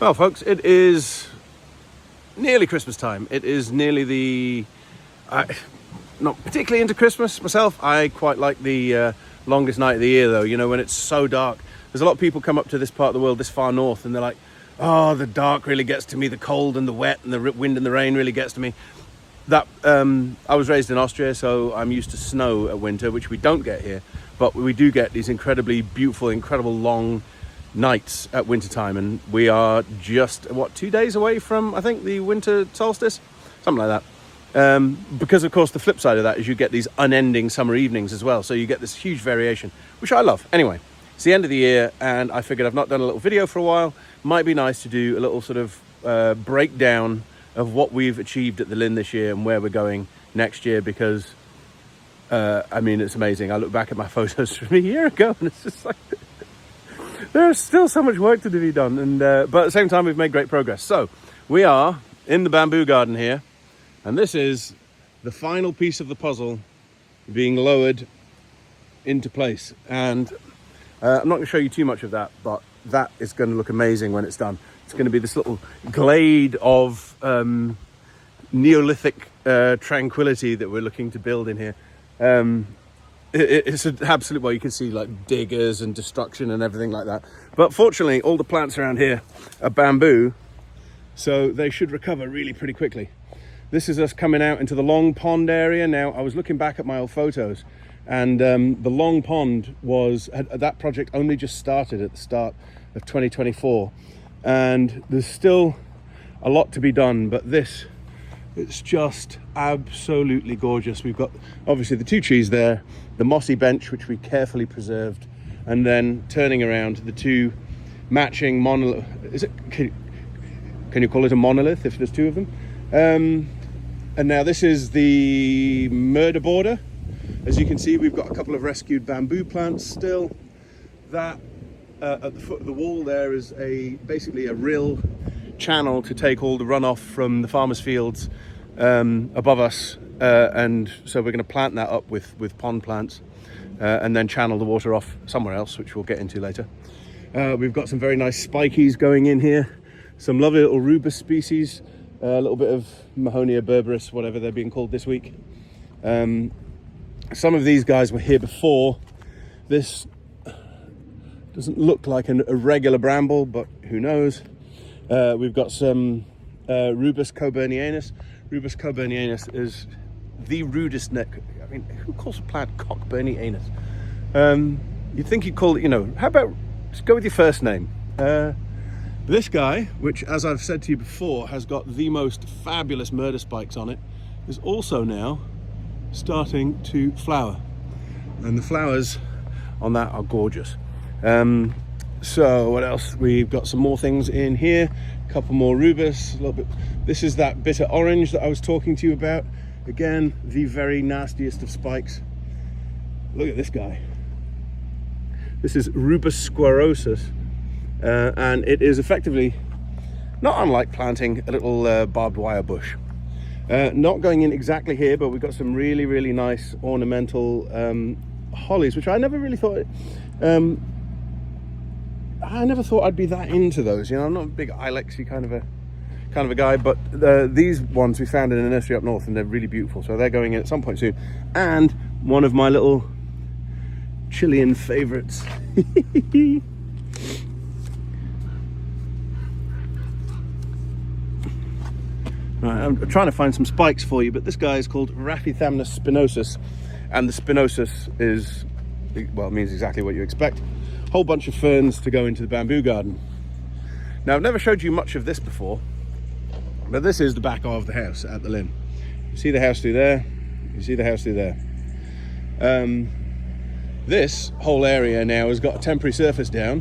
Well, folks, it is nearly Christmas time. It is nearly not particularly into Christmas myself. I quite like the longest night of the year, though, you know, when it's so dark. There's a lot of people come up to this part of the world, this far north, and they're like, oh, the dark really gets to me, the cold and the wet and the wind and the rain really gets to me. I was raised in Austria, so I'm used to snow at winter, which we don't get here, but we do get these incredibly beautiful, incredible long nights at winter time, and we are just 2 days away from, I think, the winter solstice, something like that. Because of course the flip side of that is you get these unending summer evenings as well, so you get this huge variation, which I love. Anyway, it's the end of the year, and I figured I've not done a little video for a while. Might be nice to do a little sort of breakdown of what we've achieved at the Linn this year and where we're going next year, because I mean, it's amazing. I look back at my photos from a year ago and it's just like there's still so much work to be done, and but at the same time we've made great progress. So we are in the bamboo garden here, and this is the final piece of the puzzle being lowered into place, and I'm not going to show you too much of that, but that is going to look amazing when it's done. It's going to be this little glade of Neolithic tranquility that we're looking to build in here. It's an absolute, well, you can see like diggers and destruction and everything like that. But fortunately, all the plants around here are bamboo, so they should recover really pretty quickly. This is us coming out into the long pond area. Now, I was looking back at my old photos, and the long pond that project only just started at the start of 2024. And there's still a lot to be done, but it's just absolutely gorgeous. We've got obviously the two trees there, the mossy bench which we carefully preserved, and then turning around the two matching monolith. Can you call it a monolith if there's two of them? And now this is the murder border. As you can see, we've got a couple of rescued bamboo plants still. That at the foot of the wall there is basically a rill channel to take all the runoff from the farmers' fields above us, and so we're going to plant that up with pond plants and then channel the water off somewhere else, which we'll get into later. We've got some very nice spikies going in here, some lovely little rubus species, a little bit of Mahonia berberis, whatever they're being called this week. Some of these guys were here before. This doesn't look like a regular bramble, but who knows. We've got some Rubus coburnianus. Rubus coburnianus is the rudest neck. I mean, who calls a plant cockburnianus? You'd think you'd call it, you know, how about just go with your first name? This guy, which, as I've said to you before, has got the most fabulous murder spikes on it, is also now starting to flower. And the flowers on that are gorgeous. So what else? We've got some more things in here, a couple more rubus, a little bit. This is that bitter orange that I was talking to you about. Again, the very nastiest of spikes. Look at this guy. This is Rubus squarosus, and it is effectively not unlike planting a little barbed wire bush. Not going in exactly here, but we've got some really, really nice ornamental hollies, which I never really thought. I never thought I'd be that into those. You know, I'm not a big ilexy kind of a guy, but these ones we found in a nursery up north, and they're really beautiful. So they're going in at some point soon. And one of my little Chilean favorites. Right, I'm trying to find some spikes for you, but this guy is called Rhaphithamnus spinosus, and the spinosus is, well, it means exactly what you expect. Whole bunch of ferns to go into the bamboo garden. Now, I've never showed you much of this before, but this is the back of the house at the Linn. You see the house through there, you see the house through there. This whole area now has got a temporary surface down,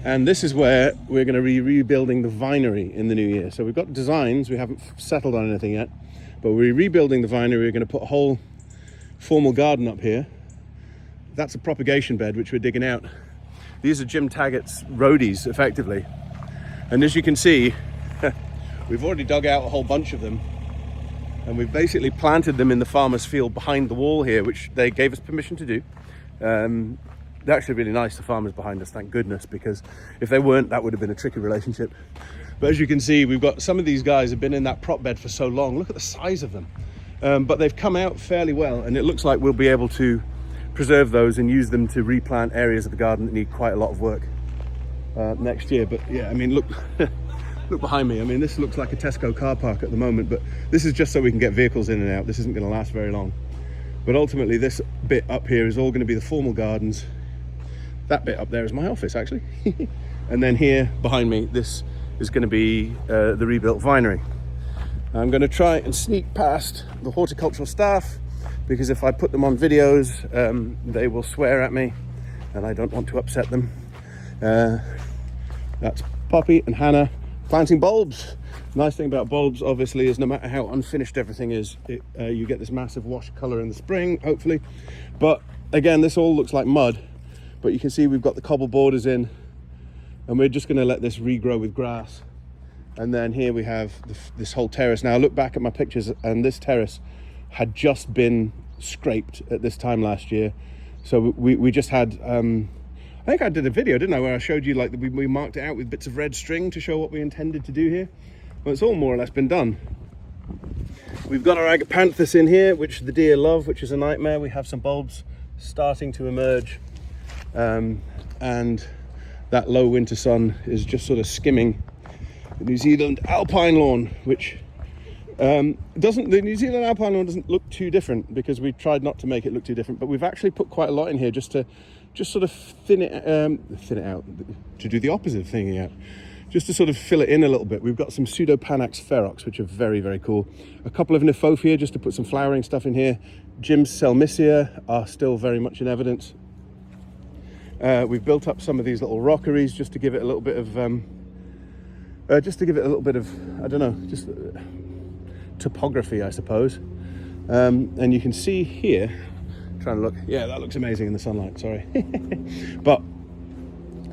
and this is where we're going to be rebuilding the vinery in the new year. So we've got designs, we haven't settled on anything yet, but we're rebuilding the vinery. We're going to put a whole formal garden up here. That's a propagation bed which we're digging out. These are Jim Taggart's roadies, effectively. And as you can see, we've already dug out a whole bunch of them, and we've basically planted them in the farmer's field behind the wall here, which they gave us permission to do. they're actually really nice, the farmers behind us, thank goodness, because if they weren't, that would have been a tricky relationship. But as you can see, we've got some of these guys have been in that prop bed for so long. Look at the size of them. But they've come out fairly well, and it looks like we'll be able to preserve those and use them to replant areas of the garden that need quite a lot of work next year. But yeah, I mean, look, look behind me. I mean, this looks like a Tesco car park at the moment, but this is just so we can get vehicles in and out. This isn't going to last very long. But ultimately, this bit up here is all going to be the formal gardens. That bit up there is my office, actually. And then here behind me, this is going to be the rebuilt vinery. I'm going to try and sneak past the horticultural staff, because if I put them on videos, they will swear at me, and I don't want to upset them. That's Poppy and Hannah planting bulbs. Nice thing about bulbs, obviously, is no matter how unfinished everything is, you get this massive wash of colour in the spring, hopefully. But again, this all looks like mud, but you can see we've got the cobble borders in, and we're just going to let this regrow with grass. And then here we have this whole terrace. Now, I look back at my pictures, and this terrace had just been scraped at this time last year. So we just had, I think I did a video, didn't I, where I showed you, like, we marked it out with bits of red string to show what we intended to do here. Well, it's all more or less been done. We've got our agapanthus in here, which the deer love, which is a nightmare. We have some bulbs starting to emerge, and that low winter sun is just sort of skimming the New Zealand alpine lawn, which the New Zealand alpine lawn doesn't look too different, because we tried not to make it look too different, but we've actually put quite a lot in here just to sort of thin it out, to do the opposite of thinning it out, just to sort of fill it in a little bit. We've got some Pseudopanax ferox, which are very, very cool. A couple of Nymphophea, just to put some flowering stuff in here. Jim's Selmisia are still very much in evidence. We've built up some of these little rockeries just to give it a little bit of, I don't know, just topography, I suppose. And you can see here, trying to look, yeah, that looks amazing in the sunlight, sorry. But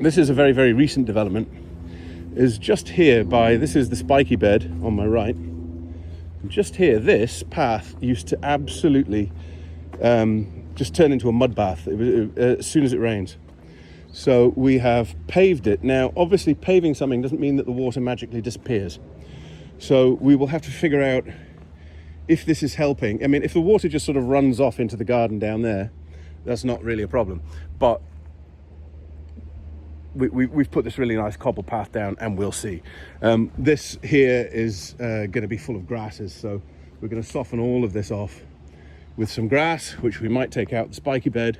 this is a very, very recent development. Is just here this is the spiky bed on my right. Just here, this path used to absolutely just turn into a mud bath as soon as it rains. So we have paved it. Now, obviously, paving something doesn't mean that the water magically disappears. So we will have to figure out if this is helping. I mean, if the water just sort of runs off into the garden down there, that's not really a problem. But we've put this really nice cobble path down, and we'll see. This here is going to be full of grasses, so we're going to soften all of this off with some grass, which we might take out the spiky bed,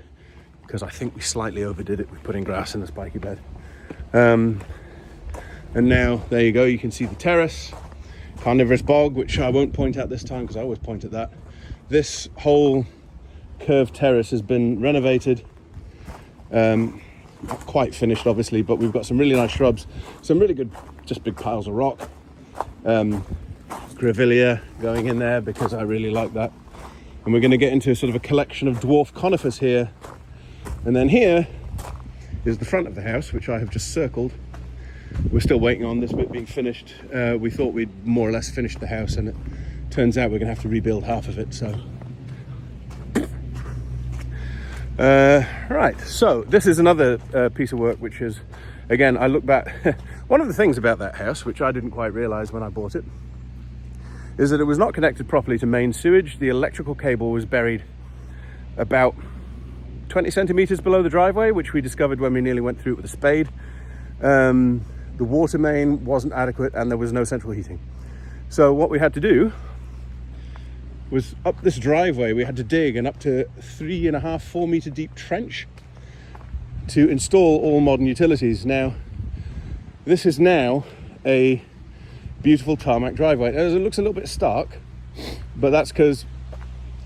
because I think we slightly overdid it with putting grass in the spiky bed. And now, there you go, you can see the terrace. Carnivorous bog, which I won't point at this time because I always point at that. This whole curved terrace has been renovated. Not quite finished, obviously, but we've got some really nice shrubs, some really good, just big piles of rock. Grevillea going in there because I really like that. And we're going to get into sort of a collection of dwarf conifers here. And then here is the front of the house, which I have just circled. We're still waiting on this bit being finished. We thought we'd more or less finished the house, and it turns out we're going to have to rebuild half of it. So, right. So this is another piece of work, which is, again, I look back. One of the things about that house, which I didn't quite realise when I bought it, is that it was not connected properly to main sewage. The electrical cable was buried about 20 centimetres below the driveway, which we discovered when we nearly went through it with a spade. The water main wasn't adequate, and there was no central heating. So what we had to do was, up this driveway, we had to dig an up to 3.5-4 metre deep trench to install all modern utilities. Now, this is now a beautiful tarmac driveway. It looks a little bit stark, but that's because,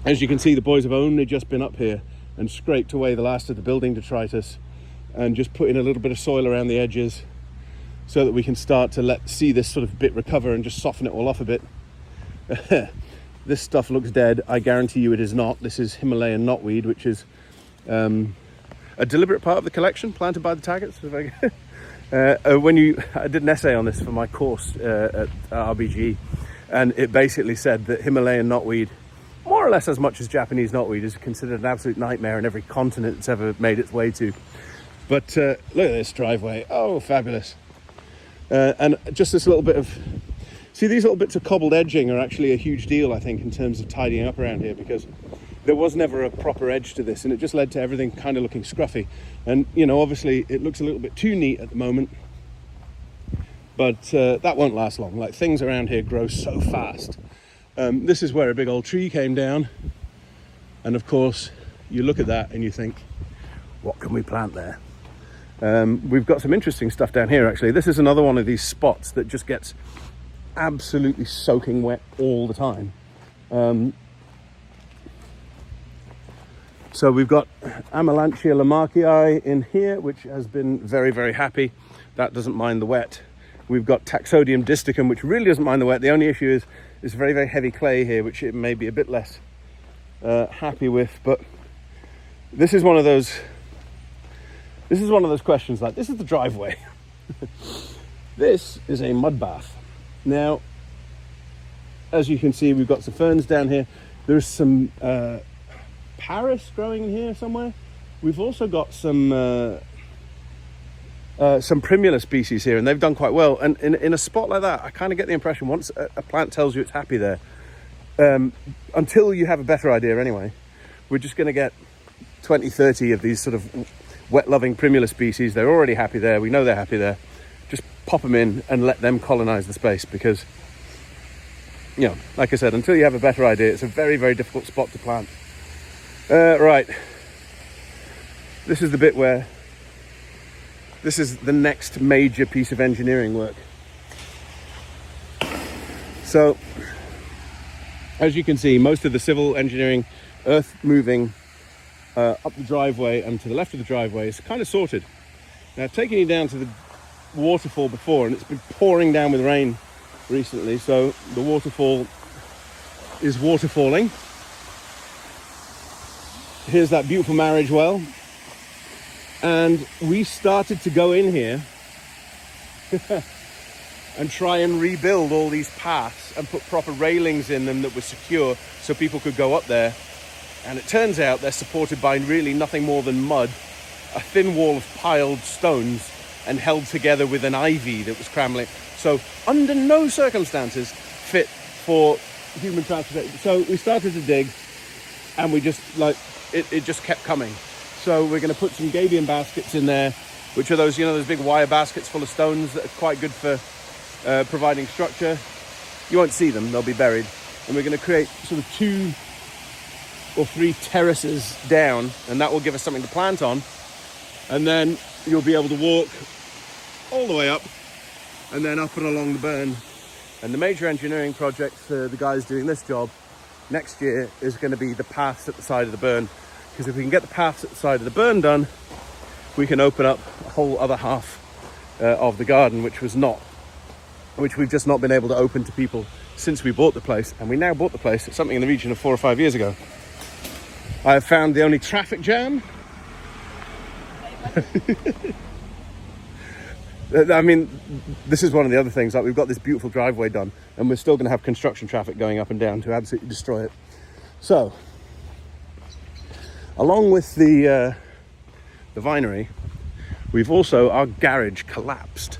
as you can see, the boys have only just been up here and scraped away the last of the building detritus and just put in a little bit of soil around the edges so that we can start to see this sort of bit recover and just soften it all off a bit. This stuff looks dead. I guarantee you it is not. This is Himalayan knotweed, which is a deliberate part of the collection planted by the Taggarts. I did an essay on this for my course at RBG, and it basically said that Himalayan knotweed more or or less as much as Japanese knotweed is considered an absolute nightmare in every continent it's ever made its way to. But look at this driveway. Oh, fabulous. And just this little bit of... See, these little bits of cobbled edging are actually a huge deal, I think, in terms of tidying up around here, because there was never a proper edge to this, and it just led to everything kind of looking scruffy. And, you know, obviously it looks a little bit too neat at the moment, but that won't last long. Like, things around here grow so fast. This is where a big old tree came down, and of course you look at that and you think, what can we plant there? We've got some interesting stuff down here, actually. This is another one of these spots that just gets absolutely soaking wet all the time. So we've got Amelanchier lamarckii in here, which has been very, very happy. That doesn't mind the wet. We've got Taxodium disticum, which really doesn't mind the wet. The only issue is it's very, very heavy clay here, which it may be a bit less happy with. But this is one of those questions, like, this is the driveway. This is a mud bath. Now, as you can see, we've got some ferns down here. There's some Paris growing in here somewhere. We've also got some primula species here, and they've done quite well. And in a spot like that, I kind of get the impression once a plant tells you it's happy there, until you have a better idea anyway, we're just going to get 20, 30 of these sort of wet-loving primula species. They're already happy there. We know they're happy there. Just pop them in and let them colonize the space, because, you know, like I said, until you have a better idea, it's a very, very difficult spot to plant. Right. This is the bit where this is the next major piece of engineering work. So, as you can see, most of the civil engineering, earth moving up the driveway and to the left of the driveway is kind of sorted. Now, I've taken you down to the waterfall before, and it's been pouring down with rain recently, so the waterfall is waterfalling. Here's that beautiful marriage well, and we started to go in here and try and rebuild all these paths and put proper railings in them that were secure so people could go up there. And it turns out they're supported by really nothing more than mud, a thin wall of piled stones, and held together with an ivy that was crumbling. So under no circumstances fit for human transportation. So we started to dig, and we just, like, it just kept coming. So we're going to put some gabion baskets in there, which are those, you know, those big wire baskets full of stones that are quite good for providing structure. You won't see them, they'll be buried. And we're going to create sort of 2 or 3 terraces down, and that will give us something to plant on. And then you'll be able to walk all the way up and then up and along the burn. And the major engineering project for the guys doing this job next year is going to be the paths at the side of the burn, because if we can get the paths at the side of the burn done, we can open up a whole other half of the garden, which we've just not been able to open to people since we bought the place. And we now bought the place at something in the region of 4 or 5 years ago. I have found the only traffic jam. I mean, this is one of the other things. Like, we've got this beautiful driveway done, and we're still going to have construction traffic going up and down to absolutely destroy it. So, along with the vinery, we've also, our garage collapsed.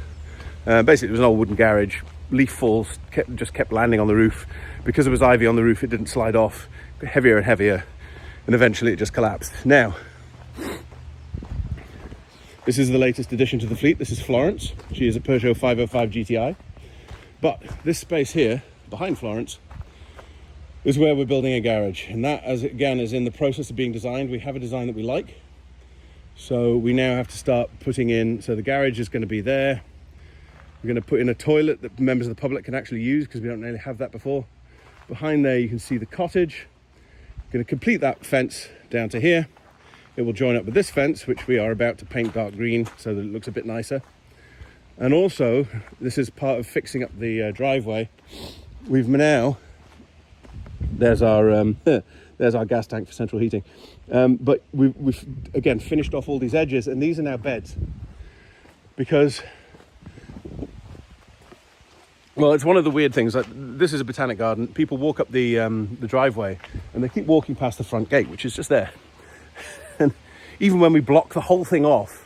Basically, it was an old wooden garage. Leaf falls just kept landing on the roof. Because there was ivy on the roof, it didn't slide off. Heavier and heavier, and eventually it just collapsed. Now, this is the latest addition to the fleet. This is Florence. She is a Peugeot 505 GTI. But this space here, behind Florence, is where we're building a garage. And that, as again, is in the process of being designed. We have a design that we like. So we now have to start putting in, so the garage is going to be there. We're going to put in a toilet that members of the public can actually use, because we don't really have that before. Behind there, you can see the cottage. We're going to complete that fence down to here. It will join up with this fence, which we are about to paint dark green so that it looks a bit nicer. And also, this is part of fixing up the driveway. We've now, there's our gas tank for central heating. But we've again finished off all these edges, and these are now beds, because Well, it's one of the weird things. Like, this is a botanic garden. People walk up the driveway and they keep walking past the front gate, which is just there. And even when we block the whole thing off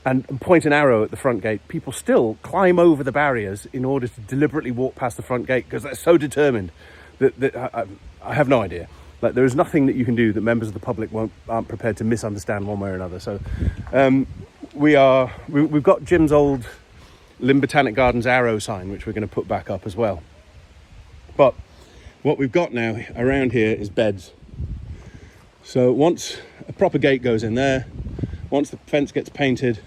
and point an arrow at the front gate, people still climb over the barriers in order to deliberately walk past the front gate because they're so determined that I have no idea. Like, there is nothing that you can do that members of the public aren't prepared to misunderstand one way or another. So we've got Jim's old Linn Botanic Gardens arrow sign, which we're going to put back up as well. But what we've got now around here is beds. So once a proper gate goes in there, once the fence gets painted,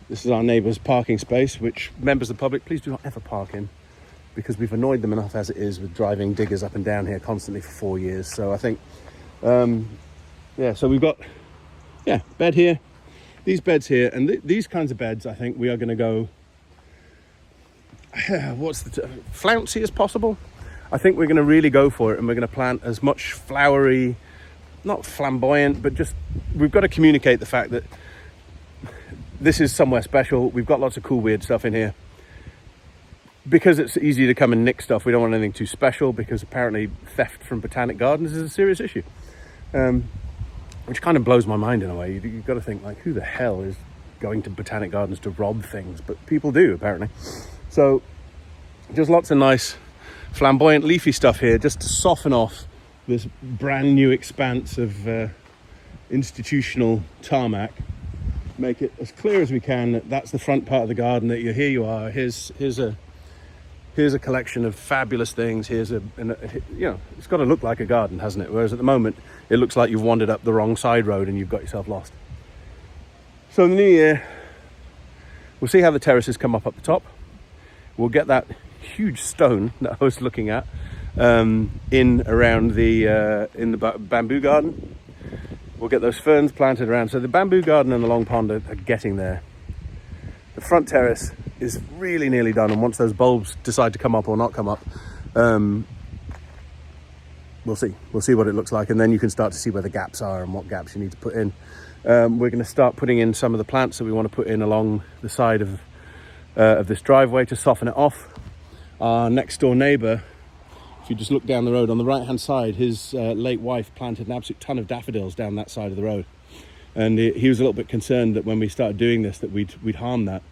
this is our neighbour's parking space, which members of the public, please do not ever park in, because we've annoyed them enough as it is with driving diggers up and down here constantly for 4 years. So I think, so we've got, bed here, these beds here, and these kinds of beds, I think we are going to go, flouncy as possible. I think we're going to really go for it, and we're going to plant as much flowery, not flamboyant, but just, we've got to communicate the fact that this is somewhere special. We've got lots of cool, weird stuff in here. Because it's easy to come and nick stuff, we don't want anything too special, because apparently theft from Botanic Gardens is a serious issue. Which kind of blows my mind in a way. You've got to think, like, who the hell is going to Botanic Gardens to rob things? But people do, apparently. So just lots of nice flamboyant leafy stuff here, just to soften off this brand new expanse of institutional tarmac. Make it as clear as we can that that's the front part of the garden, that here you are, here's a collection of fabulous things. It's got to look like a garden, hasn't it? Whereas at the moment, it looks like you've wandered up the wrong side road and you've got yourself lost. So in the new year, we'll see how the terraces come up the top. We'll get that huge stone that I was looking at in the bamboo garden. We'll get those ferns planted around. So the bamboo garden and the long pond are getting there. The front terrace is really nearly done, and once those bulbs decide to come up or not come up, we'll see what it looks like, and then you can start to see where the gaps are and what gaps you need to put in. We're going to start putting in some of the plants that we want to put in along the side of this driveway to soften it off. Our next door neighbour, if you just look down the road on the right hand side, his late wife planted an absolute ton of daffodils down that side of the road, and he was a little bit concerned that when we started doing this that we'd harm that,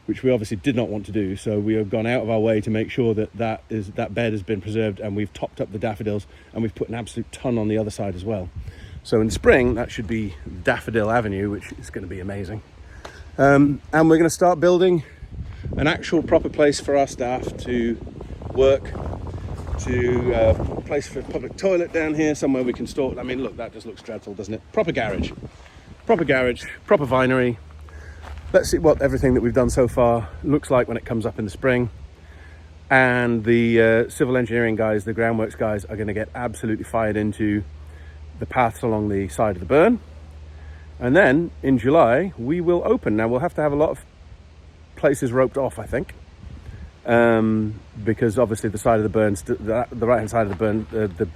which we obviously did not want to do. So we have gone out of our way to make sure that that bed has been preserved, and we've topped up the daffodils, and we've put an absolute ton on the other side as well. So in spring, that should be Daffodil Avenue, which is going to be amazing. And we're going to start building an actual proper place for our staff to work, to a place for a public toilet down here, somewhere we can store. I mean, look, that just looks dreadful, doesn't it? Proper garage, proper vinery. Let's see what everything that we've done so far looks like when it comes up in the spring. And the civil engineering guys, the groundworks guys, are going to get absolutely fired into the paths along the side of the burn. And then in July, we will open. Now, we'll have to have a lot of places roped off, I think. Because obviously the side of the burn, the right-hand side of the burn, the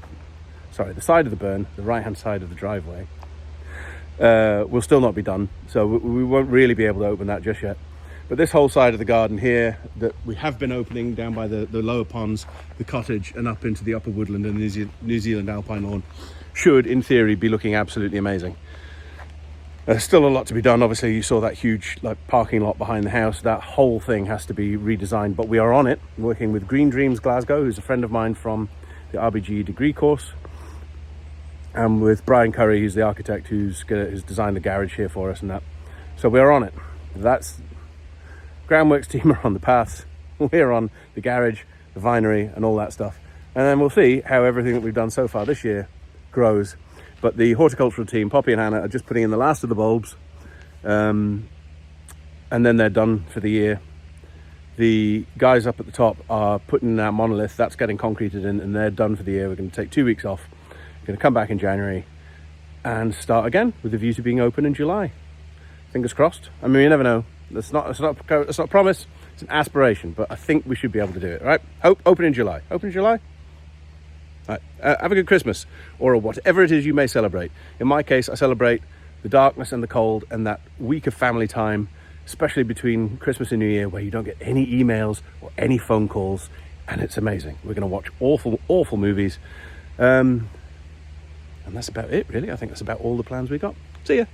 side of the burn, the right-hand side of the driveway, will still not be done. So we won't really be able to open that just yet. But this whole side of the garden here that we have been opening down by the lower ponds, the cottage, and up into the upper woodland and New Zealand alpine lawn should, in theory, be looking absolutely amazing. There's still a lot to be done. Obviously, you saw that huge parking lot behind the house. That whole thing has to be redesigned, but we are on it, working with Green Dreams Glasgow, who's a friend of mine from the RBG degree course, and with Brian Curry, who's the architect who's designed the garage here for us and that. So we're on it. That's groundworks team are on the paths. We're on the garage, the vinery, and all that stuff. And then we'll see how everything that we've done so far this year grows. But the horticultural team, Poppy and Hannah, are just putting in the last of the bulbs, and then they're done for the year. The guys up at the top are putting in that monolith. That's getting concreted in, and they're done for the year. We're going to take 2 weeks off. We're going to come back in January and start again with a view to being open in July. Fingers crossed. I mean, you never know. That's not a promise. It's an aspiration, but I think we should be able to do it. Right? Open in July. Open in July. Right. Have a good Christmas, or whatever it is you may celebrate. In my case, I celebrate the darkness and the cold and that week of family time especially between Christmas and New Year, where you don't get any emails or any phone calls, and it's amazing. We're going to watch awful movies. And that's about it, really. I think that's about all the plans we got. See ya.